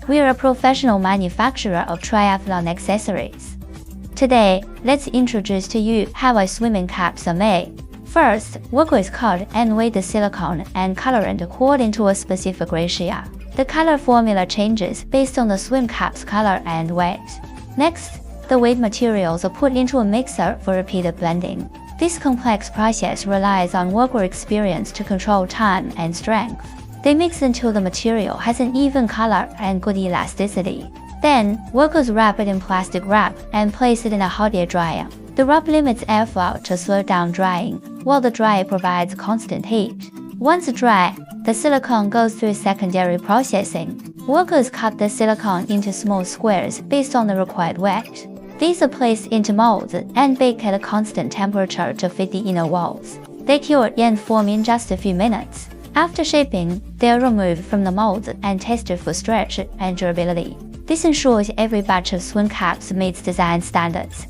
we are a professional manufacturer of triathlon accessories. Today, let's introduce to you how our swimming caps are made. First, work with cut and weigh the silicone and colorant according to a specific ratio. The color formula changes based on the swim cap's color and weight. Next, the weight materials are put into a mixer for repeated blending. This complex process relies on worker experience to control time and strength. They mix until the material has an even color and good elasticity. Then, workers wrap it in plastic wrap and place it in a hot air dryer. The wrap limits airflow to slow down drying, while the dryer provides constant heat. Once dry, the silicone goes through secondary processing. Workers cut the silicone into small squares based on the required weight. These are placed into molds and baked at a constant temperature to fit the inner walls. They cure and form in just a few minutes. After shaping, they are removed from the molds and tested for stretch and durability. This ensures every batch of swim caps meets design standards.